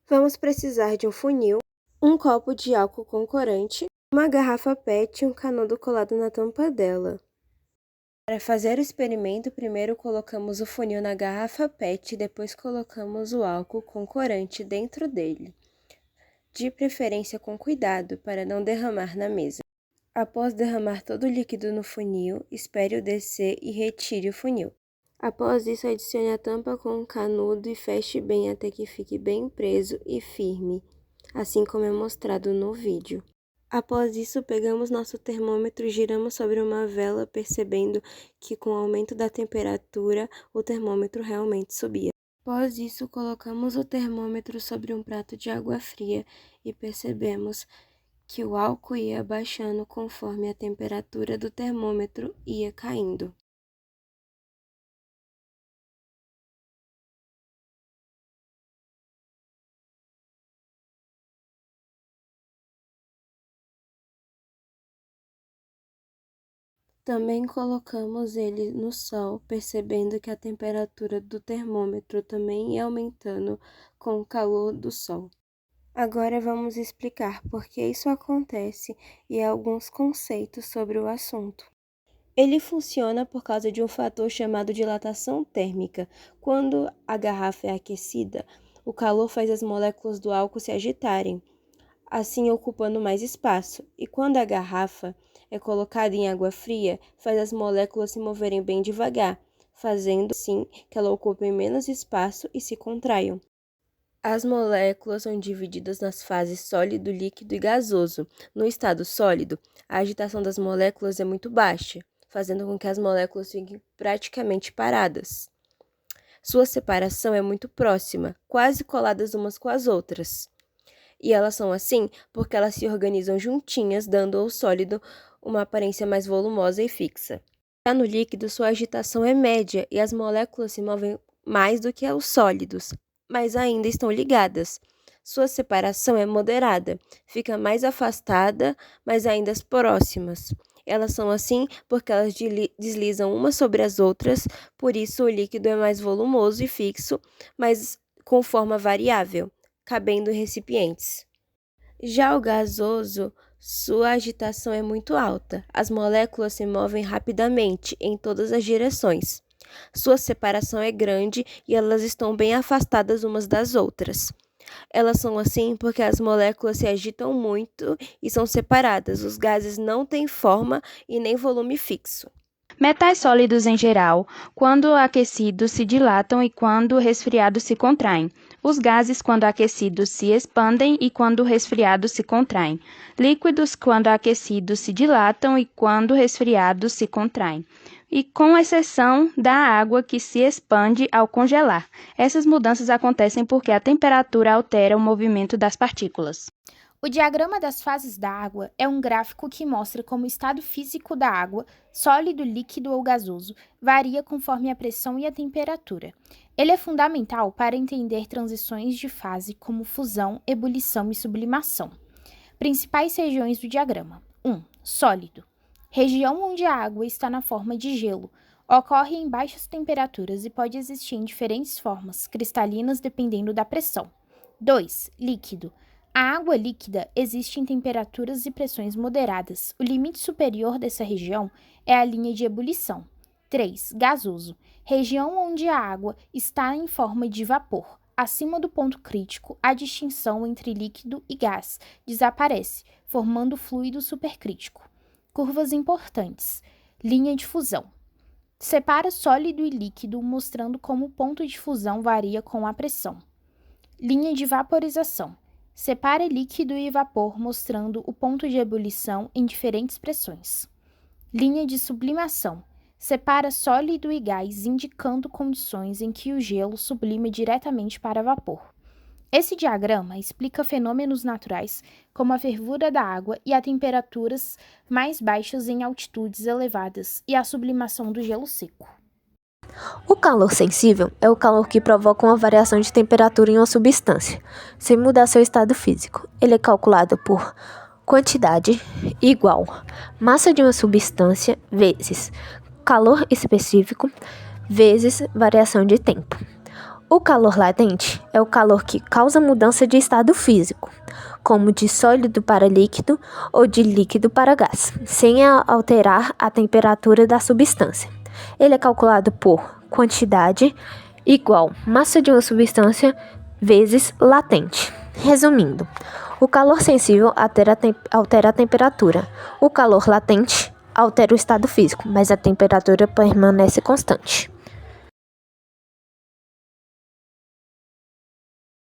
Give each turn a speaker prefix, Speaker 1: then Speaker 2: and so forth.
Speaker 1: Vamos precisar de um funil, um copo de álcool com corante, uma garrafa PET e um canudo colado na tampa dela. Para fazer o experimento, primeiro colocamos o funil na garrafa PET e depois colocamos o álcool com corante dentro dele, de preferência com cuidado para não derramar na mesa. Após derramar todo o líquido no funil, espere-o descer e retire o funil. Após isso, adicione a tampa com o canudo e feche bem até que fique bem preso e firme, assim como é mostrado no vídeo. Após isso, pegamos nosso termômetro e giramos sobre uma vela, percebendo que com o aumento da temperatura, o termômetro realmente subia. Após isso, colocamos o termômetro sobre um prato de água fria e percebemos que o álcool ia baixando conforme a temperatura do termômetro ia caindo. Também colocamos ele no sol, percebendo que a temperatura do termômetro também ia aumentando com o calor do sol. Agora vamos explicar por que isso acontece e alguns conceitos sobre o assunto. Ele funciona por causa de um fator chamado dilatação térmica. Quando a garrafa é aquecida, o calor faz as moléculas do álcool se agitarem, assim ocupando mais espaço. E quando a garrafa é colocada em água fria, faz as moléculas se moverem bem devagar, fazendo assim que ela ocupe menos espaço e se contraiam. As moléculas são divididas nas fases sólido, líquido e gasoso. No estado sólido, a agitação das moléculas é muito baixa, fazendo com que as moléculas fiquem praticamente paradas. Sua separação é muito próxima, quase coladas umas com as outras. E elas são assim porque elas se organizam juntinhas, dando ao sólido uma aparência mais volumosa e fixa. Já no líquido, sua agitação é média e as moléculas se movem mais do que os sólidos, mas ainda estão ligadas. Sua separação é moderada, fica mais afastada, mas ainda próximas. Elas são assim porque elas deslizam umas sobre as outras, por isso o líquido é mais volumoso e fixo, mas com forma variável, cabendo em recipientes. Já o gasoso, sua agitação é muito alta. As moléculas se movem rapidamente em todas as direções. Sua separação é grande e elas estão bem afastadas umas das outras. Elas são assim porque as moléculas se agitam muito e são separadas. Os gases não têm forma e nem volume fixo.
Speaker 2: Metais sólidos em geral, quando aquecidos, se dilatam e quando resfriados se contraem. Os gases, quando aquecidos, se expandem e quando resfriados se contraem. Líquidos, quando aquecidos, se dilatam e quando resfriados se contraem. E com exceção da água que se expande ao congelar. Essas mudanças acontecem porque a temperatura altera o movimento das partículas.
Speaker 3: O diagrama das fases da água é um gráfico que mostra como o estado físico da água, sólido, líquido ou gasoso, varia conforme a pressão e a temperatura. Ele é fundamental para entender transições de fase como fusão, ebulição e sublimação. Principais regiões do diagrama. 1. Sólido. Região onde a água está na forma de gelo. Ocorre em baixas temperaturas e pode existir em diferentes formas, cristalinas dependendo da pressão. 2. Líquido. A água líquida existe em temperaturas e pressões moderadas. O limite superior dessa região é a linha de ebulição. 3. Gasoso. Região onde a água está em forma de vapor. Acima do ponto crítico, a distinção entre líquido e gás desaparece, formando fluido supercrítico. Curvas importantes. Linha de fusão. Separa sólido e líquido, mostrando como o ponto de fusão varia com a pressão. Linha de vaporização. Separa líquido e vapor, mostrando o ponto de ebulição em diferentes pressões. Linha de sublimação. Separa sólido e gás, indicando condições em que o gelo sublima diretamente para vapor. Esse diagrama explica fenômenos naturais, como a fervura da água e a temperaturas mais baixas em altitudes elevadas e a sublimação do gelo seco.
Speaker 4: O calor sensível é o calor que provoca uma variação de temperatura em uma substância, sem mudar seu estado físico. Ele é calculado por quantidade igual massa de uma substância vezes calor específico vezes variação de tempo. O calor latente é o calor que causa mudança de estado físico, como de sólido para líquido ou de líquido para gás, sem alterar a temperatura da substância. Ele é calculado por quantidade igual massa de uma substância vezes latente. Resumindo, o calor sensível altera a temperatura. O calor latente altera o estado físico, mas a temperatura permanece constante.